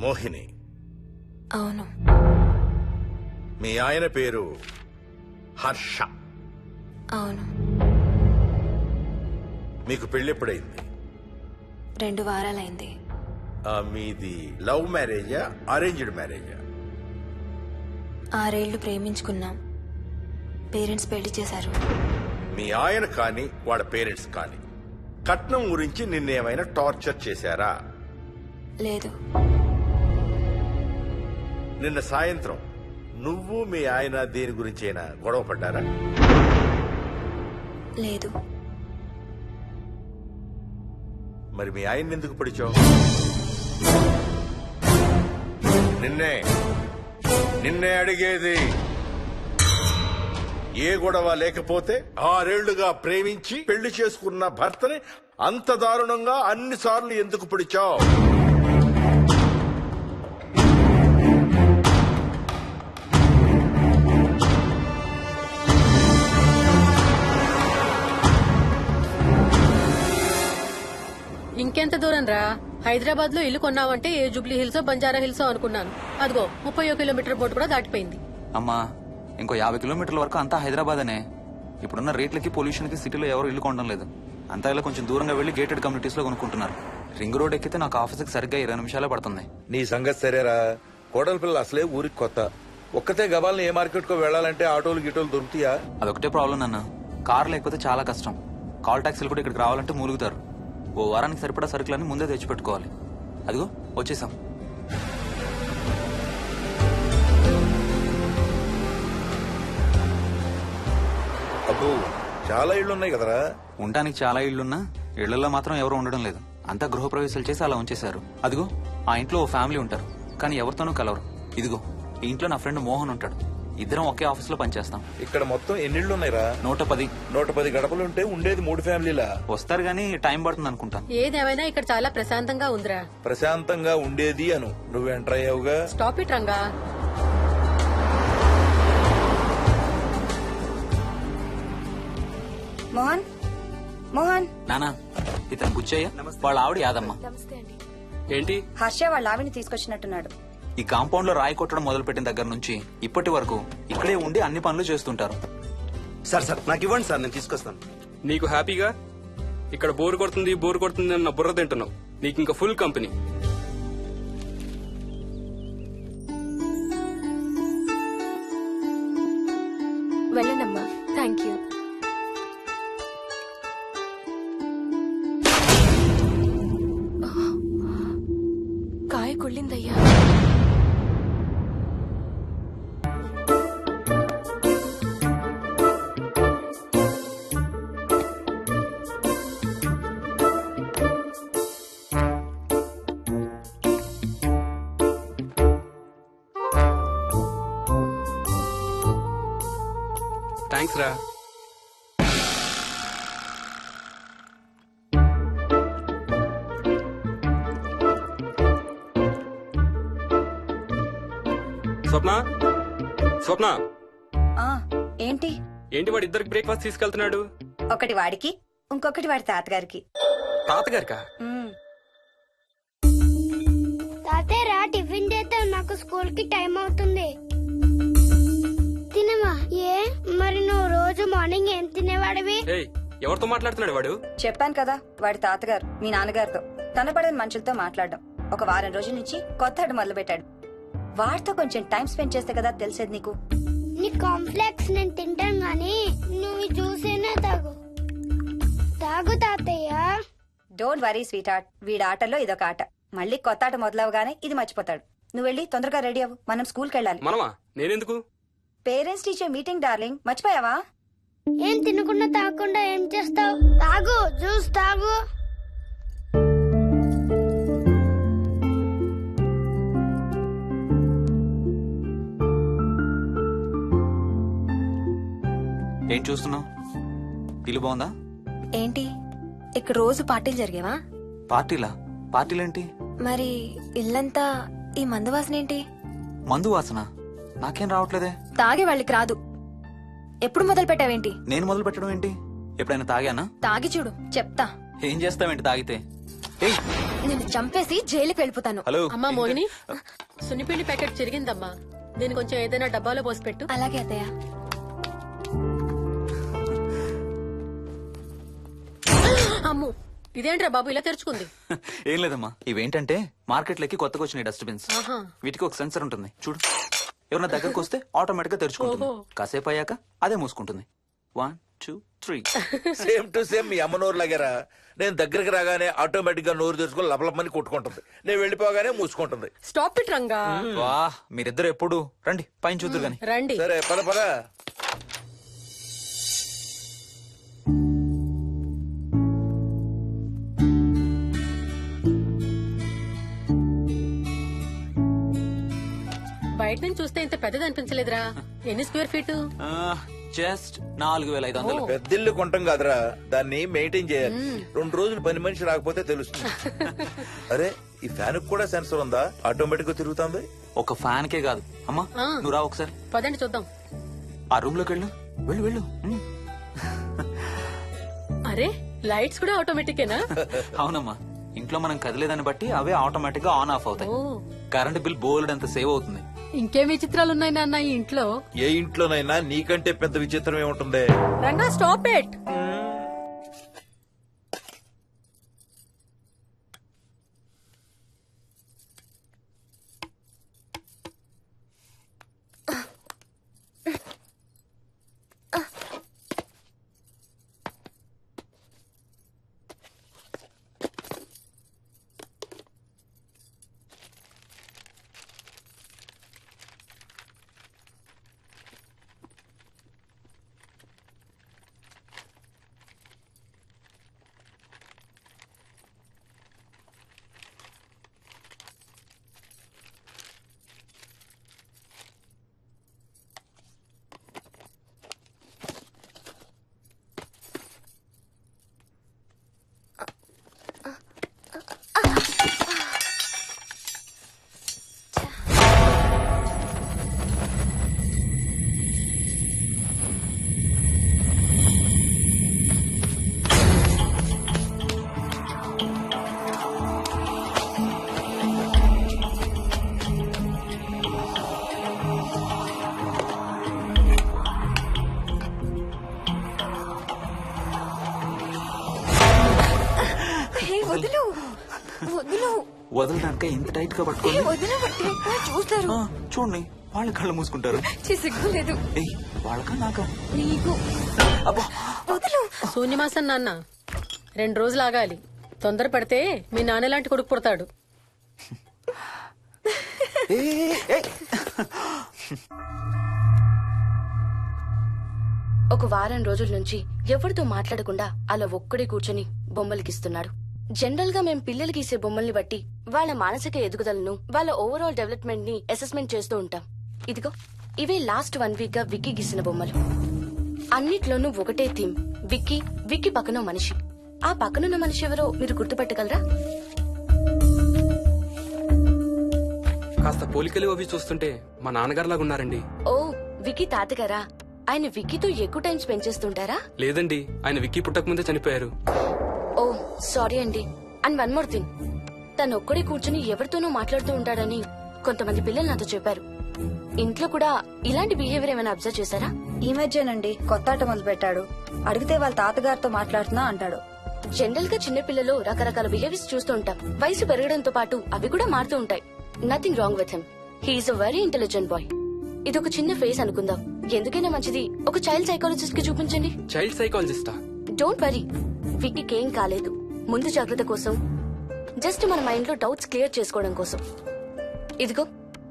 మోహిని. అవును. మీ ఆయన పేరు హర్ష. అవును. మీకు పెళ్ళెప్పుడైంది? 2 వారాలైంది. మీది లవ్ మ్యారేజా అరేంజ్డ్ మ్యారేజా? 6 ఏళ్లు ప్రేమించుకున్నాం. పేరెంట్స్ పెళ్లి చేశారు. మీ ఆయన కానీ వాళ్ళ పేరెంట్స్ కానీ కట్నం గురించి నిన్నేమైనా టార్చర్ చేశారా? లేదు. నిన్న సాయంత్రం నువ్వు మీ ఆయన దేని గురించైనా గొడవ పడ్డారా? లేదు. మరి మీ ఆయన ఎందుకు పిడిచావు? నిన్నే అడిగేది. ఏ గొడవ లేకపోతే 6 ఏళ్లుగా ప్రేమించి పెళ్లి చేసుకున్న భర్తని అంత దారుణంగా అన్నిసార్లు ఎందుకు పిడిచావు? ఇంకెంత దూరం రా? హైదరాబాద్ లో ఇల్లు కొన్నావంటే ఏ జూబ్లీ హిల్సో బంజారా హిల్సో అనుకున్నాను. అదిగో 31 కిలోమీటర్ బోర్డు కూడా దాటిపోయింది. అమ్మా, ఇంకో 50 కిలోమీటర్ల వరకు అంతా హైదరాబాద్ అనే. ఇప్పుడున్న రేట్లకి పొల్యూషన్ కి సిటీలో ఎవరు ఇల్లు కొనడం లేదు. అంతా ఇలా కొంచెం దూరంగా వెళ్లి గేటెడ్ కమ్యూనిటీస్ లో కొనుక్కుంటున్నారు. రింగ్ రోడ్ ఎక్కితే నాకు ఆఫీస్కి సరిగ్గా 20 నిమిషాలే పడుతుంది. నీ సంగతి సరేరా, కోడల పిల్ల అసలే ఊరికి కొత్త. ఒక్కతే గబాల్ని ఏ మార్కెట్ కో వెళ్లాలంటే ఆటోలు గిటోలు దొరుకుతాయా? అదొకటే ప్రాబ్లం నాన్న. కార్ లేకపోతే చాలా కష్టం. కాల్ టాక్సీలు కూడా ఇక్కడికి రావాలంటే మూలుగుతారు. ఓ వారానికి సరిపడా సరుకులన్నీ ముందే తెచ్చిపెట్టుకోవాలి. అదిగో వచ్చేసాం. అబ్బో, చాలా ఇళ్లున్నాయి కదరా. ఉండడానికి చాలా ఇళ్లున్నా ఇళ్లలో మాత్రం ఎవరు ఉండడం లేదు. అంతా గృహప్రవేశాలు చేసి అలా ఉంచేశారు. అదిగో ఆ ఇంట్లో ఓ ఫ్యామిలీ ఉంటారు, కానీ ఎవరితోనూ కలవరు. ఇదిగో ఈ ఇంట్లో నా ఫ్రెండ్ మోహన్ ఉంటాడు. ఇద్దరం ఒకే ఆఫీస్ లో పనిచేస్తాం. ఇక్కడ మొత్తం ఎన్నిళ్లున్నాయిరా? 110. 110 గడపలుంటే ఉండేది 3 ఫ్యామిలీలా. వస్తారు గానీ టైం పడుతుంది అనుకుంటాను. ఏదేమైనా ఇక్కడ చాలా ప్రశాంతంగా ఉందిరా. ప్రశాంతంగా ఉండేది అను, నువ్వు ఎంటర్ అయ్యావుగా. Stop it Ranga. మోహన్, మోహన్. నానా, ఇతను బుచ్చయ్య, వాళ్ళ ఆవిడ యాదమ్మ. ఏంటి? హర్ష వాళ్ళ ఆవిని తీసుకొచ్చినట్టున్నాడు. ఈ కాంపౌండ్ లో రాయి కొట్టడం మొదలు పెట్టిన దగ్గర నుంచి ఇప్పటి వరకు ఇక్కడే ఉండి అన్ని పనులు చేస్తుంటారు. సార్ నాకు ఇవ్వండి సార్, నేను తీసుకొస్తాను. నీకు హ్యాపీగా ఇక్కడ బోర్ కొడుతుంది అన్న బుర్ర తింటున్నావు. నీకు ఇంకా ఫుల్ కంపెనీ. వెళ్ళండమ్మా. Thank you. కాయ కుళ్ళిందయ్యా. థ్యాంక్స్ రా. స్వప్న ఆ ఏంటి? వాడి ఇద్దరికి బ్రేక్ఫాస్ట్ తీసుకెళ్తున్నాడు. ఒకటి వాడికి, ఇంకొకటి వాడి తాతగారికి. తాతగారికా? తాతయ్య టిఫిన్ చేస్తే నాకు స్కూల్ కి టైం అవుతుంది. తినమా? ఏ మరి నువ్వు రోజు మార్నింగ్ ఏం తినేవాడివి? ఎవరితో మాట్లాడుతున్నాడు వాడు? చెప్పాను కదా, వాడి తాతగారు మీ నాన్నగారితో కనపడని మనుషులతో మాట్లాడడం. ఒక వారం రోజుల నుంచి కొత్త ఆట మొదలు పెట్టాడు. వాడితో కొంచెం టైం స్పెండ్ చేస్తే కదా తెలిసేది నీకు. నీ కాంప్లెక్స్ నేను తింటాను గానీ నువ్వు జ్యూసేనే తాగు తాతయ్య. డోంట్ వరీ స్వీట్ హార్ట్, వీడి ఆటల్లో ఇదొక ఆట. మళ్ళీ కొత్త ఆట మొదలవగానే ఇది మర్చిపోతాడు. నువ్వు వెళ్ళి తొందరగా రెడీ అవ్వు, మనం స్కూల్కి వెళ్ళాలి. మనమా? నేనెందుకు? పేరెంట్స్ టీచర్ మీటింగ్ డార్లింగ్, మర్చిపోయావా? ఏం తినకుండా తాగకుండా ఏం చేస్తావు? తాగు, జ్యూస్ తాగు. ఏం చూస్తున్నావు? ఇల్లు బాగుందా? ఏంటి ఇక్కడ రోజు పార్టీలు జరిగేవా? పార్టీలేంటి? మరి ఇల్లంతా ఈ మందు వాసన ఏంటి? మందు వాసన నాకేం రావట్లేదే. తాగే వాళ్ళకి రాదు. ఎప్పుడు మొదలు పెట్టావేంటి? నేను మొదలు పెట్టడం ఏంటి? ఎప్పుడైనా తాగానా? తాగి చూడు, చెప్తా. ఏం చేస్తావేంటి తాగితే? ఏయ్, నేను చంపేసి జైలుకి వెళ్ళిపోతాను. హలో అమ్మా మోహిని, సున్నిపిండి ప్యాకెట్ చిరిగిందమ్మా. దీని కొంచెం ఏదైనా డబ్బాలో పోసి పెట్టు. అలాగే అత్తయ్య. అమ్ము, ఇదేంట్రా బాబు ఇలా తెరుచుకుంది? ఏం లేదమ్మా, ఇవేంటంటే మార్కెట్లోకి కొత్తగా వచ్చిన డస్ట్బిన్స్. ఆహా. వీటికి ఒక సెన్సర్ ఉంటుంది చూడు. ఎవరైనా దగ్గరకు వస్తే ఆటోమేటిక్ గా తెరుచుకుంటుంది. ఓహో. కాసేపు అయ్యాక అదే మూసుకుంటుంది. 1 2 3. సేమ్ టు సేమ్ మీ అమ్మ నోరు లాగారా. నేను దగ్గరికి రాగానే ఆటోమేటిక్ గా నోరు తెరుచుకొని లపలపని కొట్టుకుంటుంది. నేను వెళ్ళిపోగానే మూసుకుంటుంది. Stop it Ranga. వా, మీరిద్దరు ఎప్పుడు రండి పైన చూద్దరు గాని. రండి. సరే పద పద. బయట నుంచి చూస్తే ఇంత పెద్దది అనిపించలేదురా. ఎన్ని స్క్వేర్ ఫీట్? జస్ట్ 4500. పెద్దిల్లు కొంటాం కాదురా, దాన్ని మెయింటైన్ చేయాలి. 2 రోజులు పని మనిషి రాకపోతే తెలుస్తుంది. అరే ఈ ఫ్యాన్ కూడా సెన్సర్ ఉందా? ఆటోమేటిక్ గా తిరుగుతుంది. ఒక ఫ్యాన్ కే కాదు. అమ్మా ఆ. నువ్వు రా ఒకసారి. పదండి చూద్దాం. ఆ రూమ్ లోకి వెళ్ళు. వెళ్ళు వెళ్ళు. అరే లైట్స్ కూడా ఆటోమేటికేనా? అవునమ్మా, ఇంట్లో మనం కదిలేదాన్ని బట్టి అవే ఆటోమేటిక్ గా ఆన్ ఆఫ్ అవుతాయి. ఓ, కరెంట్ బిల్ బోల్డ్ అంత సేవ్ అవుతుంది. ఇంకేమి చిత్రాలు ఉన్నాయి నాన్న ఈ ఇంట్లో? ఏ ఇంట్లోనైనా నీకంటే పెద్ద విచిత్రం ఏముంటుంది? Ranga stop it. వదులు వదులు వదలడానిక ఇంత టైట్ గా పట్టుకోండి. వదిన బట్టి చూస్తారు. చూడండి వాళ్ళ కళ్ళు మూసుకుంటారు. సిగ్గు లేదు ఏయ్, వాళ్ళకా నాకా? నీకు. అబ్బా, వదులు. శూన్యమాసం నాన్న, 2 రోజులు ఆగాలి. తొందర పడితే మీ నాన్న లాంటి కొడుకు పుడతాడు. ఏయ్, ఏయ్. ఒక వారం రోజుల నుంచి ఎవరితో మాట్లాడకుండా అలా ఒక్కడే కూర్చొని బొమ్మలు గీస్తున్నాడు. జనరల్ గా మేం పిల్లలు గీసే బొమ్మల్ని బట్టి వాళ్ళ మానసిక ఎదుగుదలను, వాళ్ళ ఓవరాల్ డెవలప్మెంట్ ని అసెస్మెంట్ చేస్తూ ఉంటాం. ఇదిగో ఇవే లాస్ట్ 1 వీక్ గా విక్కీ గీసిన బొమ్మలు. అన్నిట్లోనూ ఒకటే థీమ్, విక్కీ, విక్కీ పక్కన మనిషి. ఆ పక్కనున్న మనిషి ఎవరో మీరు గుర్తుపట్టగలరా? కాస్త పోలికలు అవి చూస్తుంటే మా నాన్నగారులాగా ఉన్నారండి. ఓ, విక్కీ తాతగారా? ఆయన విక్కీతో ఎక్కువ టైం స్పెండ్ చేస్తుంటారా? లేదండి, ఆయన విక్కీ పుట్టక ముందే చనిపోయారు. ఓ సారీ అండి. అండ్ 1 మోర్ థింగ్, తను ఒక్కడే కూర్చుని ఎవరితోనూ మాట్లాడుతూ ఉంటాడని కొంతమంది పిల్లలు నాతో చెప్పారు. ఇంట్లో కూడా ఇలాంటి బిహేవియర్ ఏమైనా అబ్జర్వ్ చేశారా? ఈ మధ్యనండి కొత్త ఆట మొదలు పెట్టాడు. అడిగితే వాళ్ళ తాతగారితో మాట్లాడుతున్నా అంటాడు. జనరల్ గా చిన్న పిల్లలు రకరకాల బిహేవియర్స్ చూస్తూ ఉంటాం. వయసు పెరగడంతో పాటు అవి కూడా మారుతూ ఉంటాయి. Nothing wrong with him. He's a very intelligent boy. ఇదొక చిన్న ఫేస్ అనుకుందాం. ఎందుకైనా మంచిది ఒక చైల్డ్ సైకాలజిస్ట్ కి చూపించండి. చైల్డ్ సైకాలజిస్టా? డోంట్ వరీ, విక్కీకి ఏం కాలేదు. ముందు జాగ్రత్త కోసం, జస్ట్ మన మైండ్ లో డౌట్స్ క్లియర్ చేసుకోవడం కోసం. ఇదిగో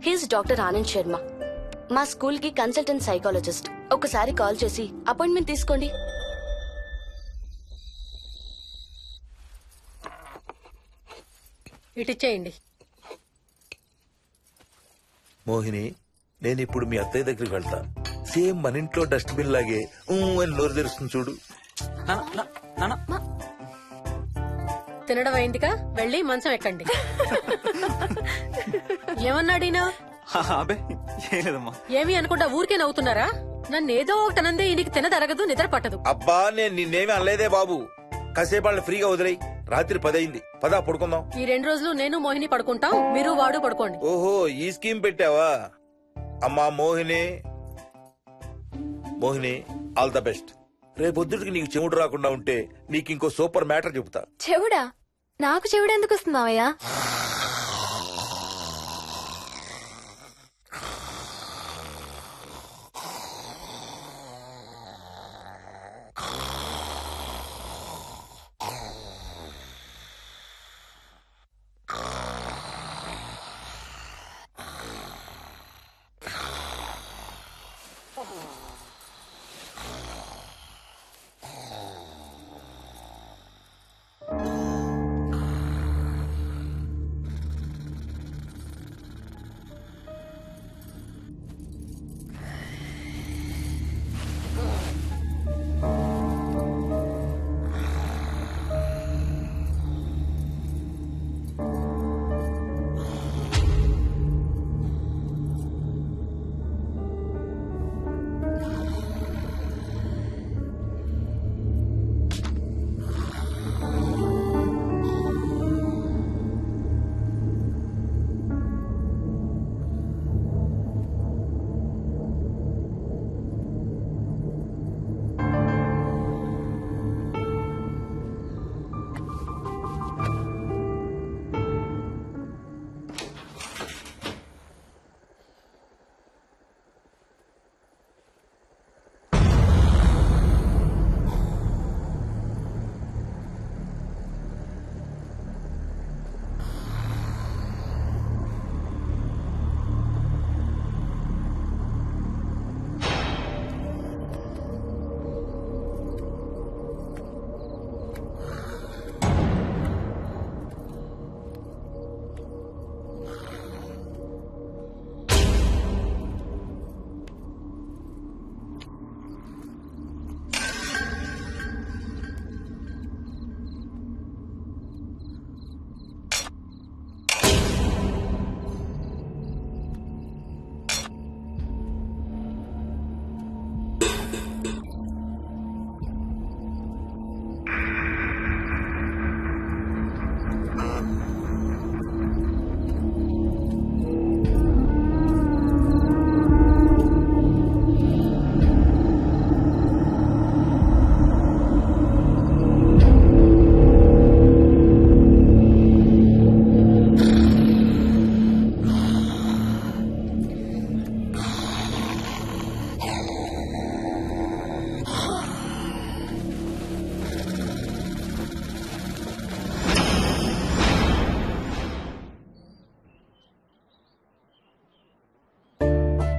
హీస్ డాక్టర్ ఆనంద్ శర్మ, మా స్కూల్ కి కన్సల్టెంట్ సైకాలజిస్ట్. ఒకసారి కాల్ చేసి అపాయింట్మెంట్ తీసుకోండి. ఇటిచ్చేయండి. మోహిని, నేను ఇప్పుడు మీ అత్తయ్య దగ్గరికి వెళ్తా. సేమ్ మన ఇంట్లో డస్ట్ బిన్ లాగే అని నోరు తెరుస్తుంది చూడు. తినడం అయిందిగా, వెళ్ళి మంచం ఎక్కండి. ఏమన్నాడీనా? అబ్బే ఏం లేదమ్మా. ఏమి అనుకుంటా ఊరికే నవ్వుతున్నారా? నన్ను ఏదో ఒకటి అనందే ఈయనకి తినదరగదు, నిద్ర పట్టదు. అబ్బా నేను నిన్నేమి అనలేదే బాబు. కాసేపు వాళ్ళని ఫ్రీగా వదిలేయి. రాత్రి 10 అయింది. పదా పడుకుందాం. ఈ 2 రోజులు నేను మోహిని పడుకుంటాం, మీరు వాడు పడుకోండి. ఓహో, ఈ స్కీమ్ పెట్టావా? అమ్మా Mohini, Mohini, all the best. రేపొద్దుటికి నీకు చెవుడు రాకుండా ఉంటే నీకు ఇంకో సూపర్ మ్యాటర్ చెబుతా. చెవుడా? నాకు చెవుడు ఎందుకు వస్తుంది మావయ్య?